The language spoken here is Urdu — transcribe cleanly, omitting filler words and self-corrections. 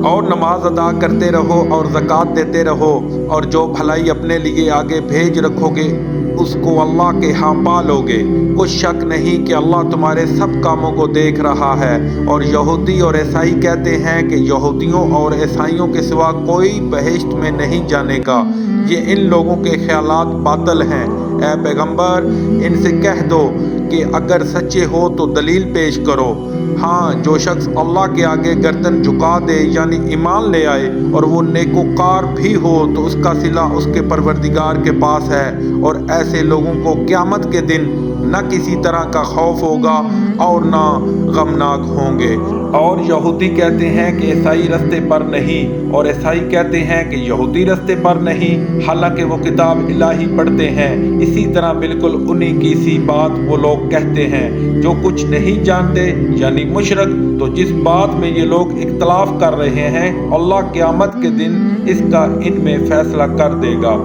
اور نماز ادا کرتے رہو اور زکوٰۃ دیتے رہو، اور جو بھلائی اپنے لیے آگے بھیج رکھو گے اس کو اللہ کے ہاں پا لو گے۔ کچھ شک نہیں کہ اللہ تمہارے سب کاموں کو دیکھ رہا ہے۔ اور یہودی اور عیسائی کہتے ہیں کہ یہودیوں اور عیسائیوں کے سوا کوئی بہشت میں نہیں جانے گا۔ یہ ان لوگوں کے خیالات باطل ہیں۔ اے پیغمبر، ان سے کہہ دو کہ اگر سچے ہو تو دلیل پیش کرو۔ ہاں، جو شخص اللہ کے آگے گردن جھکا دے یعنی ایمان لے آئے اور وہ نیکوکار بھی ہو تو اس کا صلہ اس کے پروردگار کے پاس ہے، اور ایسے لوگوں کو قیامت کے دن نہ کسی طرح کا خوف ہوگا اور نہ غمناک ہوں گے۔ اور یہودی کہتے ہیں کہ عیسائی رستے پر نہیں، اور عیسائی کہتے ہیں کہ یہودی رستے پر نہیں، حالانکہ وہ کتاب الہی پڑھتے ہیں۔ اسی طرح بالکل انہی کی سی بات وہ لوگ کہتے ہیں جو کچھ نہیں جانتے یعنی مشرک۔ تو جس بات میں یہ لوگ اختلاف کر رہے ہیں، اللہ قیامت کے دن اس کا ان میں فیصلہ کر دے گا۔